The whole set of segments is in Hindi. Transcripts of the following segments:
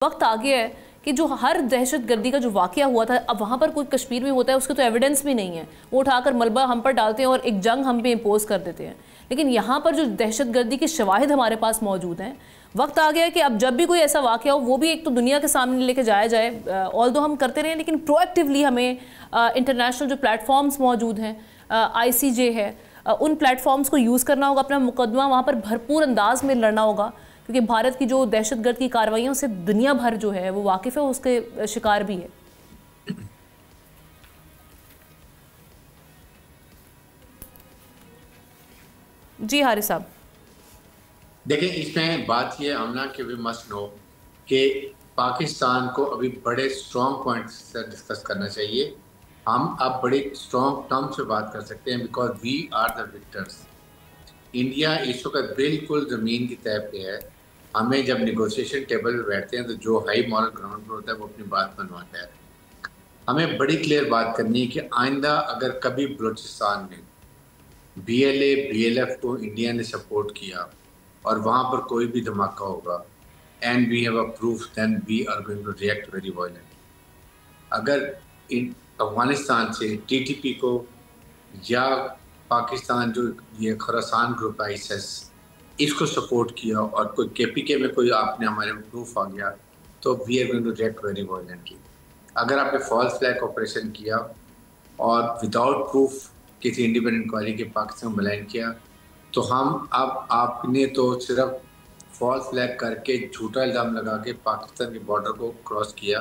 वक्त आ गया है कि जो हर दहशत गर्दी का जो वाक़या हुआ था, अब वहाँ पर कोई कश्मीर में होता है उसके तो एविडेंस भी नहीं है, वो उठाकर मलबा हम पर डालते हैं और एक जंग हम पे इम्पोज कर देते हैं। लेकिन यहाँ पर जो दहशत गर्दी के शवाहिद हमारे पास मौजूद हैं, वक्त आ गया है कि अब जब भी कोई ऐसा वाक़या हो वो भी एक तो दुनिया के सामने लेके जाया जाए। ऑल दो हम करते रहे, लेकिन प्रोएक्टिवली हमें इंटरनेशनल जो प्लेटफॉर्म्स मौजूद हैं, ICJ है, उन प्लेटफॉर्म्स को यूज़ करना होगा, अपना मुकदमा वहाँ पर भरपूर अंदाज में लड़ना होगा, क्योंकि भारत की जो दहशतगर्द की कार्रवाइयों से दुनिया भर जो है वो वाकिफ़ है, उसके शिकार भी है। जी हारिस साहब, देखिए, इसमें बात ये आमना कि वी मस्ट नो कि पाकिस्तान को अभी बड़े स्ट्रॉन्ग पॉइंट्स से डिस्कस करना चाहिए। हम अब बड़े स्ट्रॉन्ग टर्म से बात कर सकते हैं, because we are the victors. India इस वक्त बिल्कुल ज़मीन की तय पे है। हमें जब निगोशिएशन टेबल पे बैठते हैं तो जो हाई मॉरल ग्राउंड पर होता है वो अपनी बात मनवाता है। हमें बड़ी क्लियर बात करनी है कि आइंदा अगर कभी बलूचिस्तान में BLA BLF को इंडिया ने सपोर्ट किया और वहाँ पर कोई भी धमाका होगा, and we have a proof, then we are going to react very violent. अगर अफगानिस्तान से TTP को या पाकिस्तान जो ये खुरासान ग्रुप है ISIS, इसको सपोर्ट किया और कोई KPK में कोई आपने हमारे प्रूफ आ गया तो we are going to react very violently. अगर आपने फॉल्स फ्लैग ऑपरेशन किया और विदाउट प्रूफ किसी इंडिपेंडेंट इंक्वायरी के पाकिस्तान को मलाइन किया तो हम अब आपने तो सिर्फ फॉल्स फ्लैग करके झूठा इल्ज़ाम लगा के पाकिस्तान के बॉर्डर को क्रॉस किया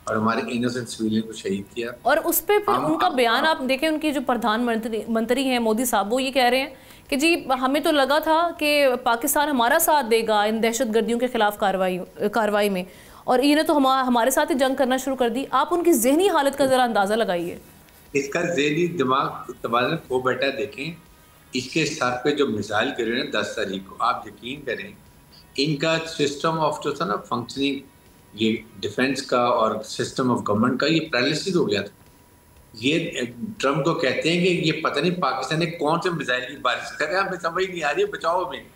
और हमारे इनोसेंट सिविलियन को शहीद किया। और उस पर फिर उनका बयान आप देखें, उनकी जो प्रधानमंत्री हैं मोदी साहब, वो ये कह रहे हैं कि जी हमें तो लगा था कि पाकिस्तान हमारा साथ देगा इन दहशत गर्दियों के खिलाफ कार्रवाई में, और इन्हें तो हमारे साथ ही जंग करना शुरू कर दी। आप उनकी जहनी हालत का ज़रा अंदाज़ा लगाइए। इसका जहनी दिमाग तबादला खो बैठा। देखें, इसके सर पे जो मिसाइल गिरे ना 10 तारीख को, आप यकीन करें इनका सिस्टम ऑफ जो था ना फंक्शनिंग, ये डिफेंस का और सिस्टम ऑफ गवर्नमेंट का, ये पैरालिसिस हो गया था। ये ट्रम्प को कहते हैं कि ये पता नहीं पाकिस्तान ने कौन से मिसाइल की बारिश कर रहा है, हमें समझ नहीं आ रही है, बचाओ हमें।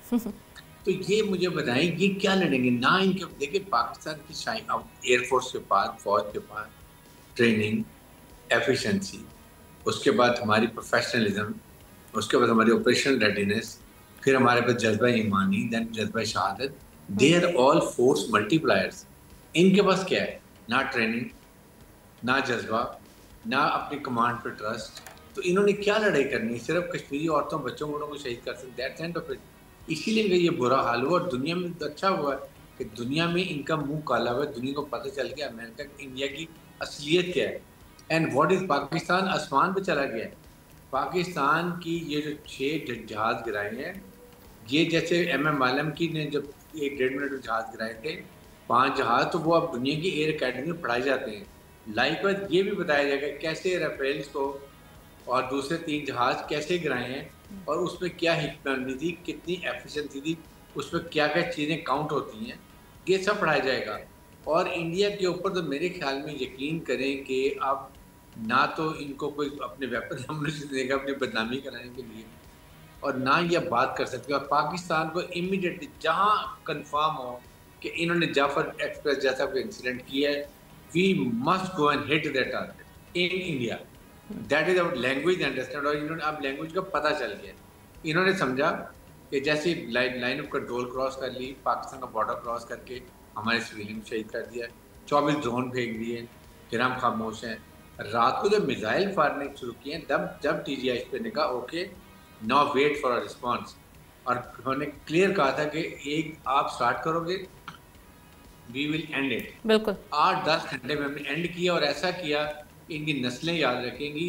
तो ये मुझे बताएं ये क्या लड़ेंगे ना इनके। देखिए, पाकिस्तान की शाइन अब एयरफोर्स के पास, फौज के पास ट्रेनिंग, एफिशिएंसी, उसके बाद हमारी प्रोफेशनलिज्म, उसके बाद हमारी ऑपरेशनल रेडीनेस, फिर हमारे पास जज्बा ईमानी, देन जज्बा शहादत, they are all force multipliers. इनके पास क्या है? ना ट्रेनिंग, ना जज्बा, ना अपनी कमांड पे ट्रस्ट। तो इन्होंने क्या लड़ाई करनी? सिर्फ कश्मीरी औरतों बच्चों को शहीद कर सकते, दैट्स एंड ऑफ इट। इसीलिए ये बुरा हाल हुआ। और दुनिया में तो अच्छा हुआ कि दुनिया में इनका मुंह काला हुआ, दुनिया को पता चल गया अमेरिका इंडिया की असलियत क्या है। And what is Pakistan? आसमान पे चला गया है। पाकिस्तान की ये जो 6 जहाज गिराए हैं, ये जैसे MM आलम की ने जब 1-1.5 मिनट में जहाज गिराए थे 5 जहाज, तो वो अब दुनिया की एयर अकेडमी में पढ़ाए जाते हैं। लाइकवाइज ये भी बताया जाएगा कैसे राफेल्स को और दूसरे 3 जहाज कैसे गिराए हैं और उसमें क्या हिकमत थी, कितनी एफिशिएंसी थी, उसमें क्या क्या चीज़ें काउंट होती हैं, ये सब पढ़ाया जाएगा। और इंडिया के ऊपर तो मेरे ख्याल में यकीन करें कि अब ना तो इनको कोई अपने वेपन हमले से देगा अपनी बदनामी कराने के लिए, और ना ये बात कर सकते। और पाकिस्तान को इमीडिएटली जहां कंफर्म हो कि इन्होंने जाफर एक्सप्रेस जैसा कोई इंसिडेंट किया है, we must go and hit that target in India. That is our language understand. और इन्होंने अब लैंग्वेज का पता चल गया। इन्होंने समझा कि जैसे लाइन ऑफ कंट्रोल क्रॉस कर ली, पाकिस्तान का बॉर्डर क्रॉस करके हमारे सिविलियन शहीद कर दिया, 24 ड्रोन फेंक दिए, फिर हम खामोश हैं। रात को जब मिसाइल फाड़ने शुरू किए, तब जब TGI पे ने कहा okay now wait for a response, और उन्होंने क्लियर कहा था कि एक आप स्टार्ट करोगे, वी विल एंड इट। बिल्कुल 8-10 घंटे में हमने एंड किया, और ऐसा किया इनकी नस्लें याद रखेंगी।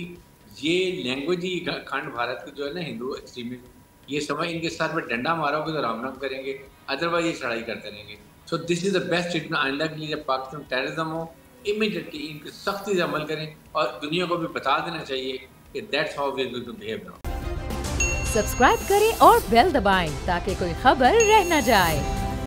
ये लैंग्वेज ही अखंड भारत की जो है ना हिंदू एक्सट्रीमिस्ट, ये समझ इनके साथ में डंडा मारोगे तो राम राम करेंगे, अदरवाइज ये चढ़ाई करते रहेंगे। So this is the best treatment आइंदा के लिए। जब पाकिस्तान टेररिज्म हो, इमीडिएटली इनकी सख्ती से अमल करें और दुनिया को भी बता देना चाहिए कि that's how we are going to behave now. Subscribe करें और बेल दबाएं ताकि कोई खबर रह न जाए।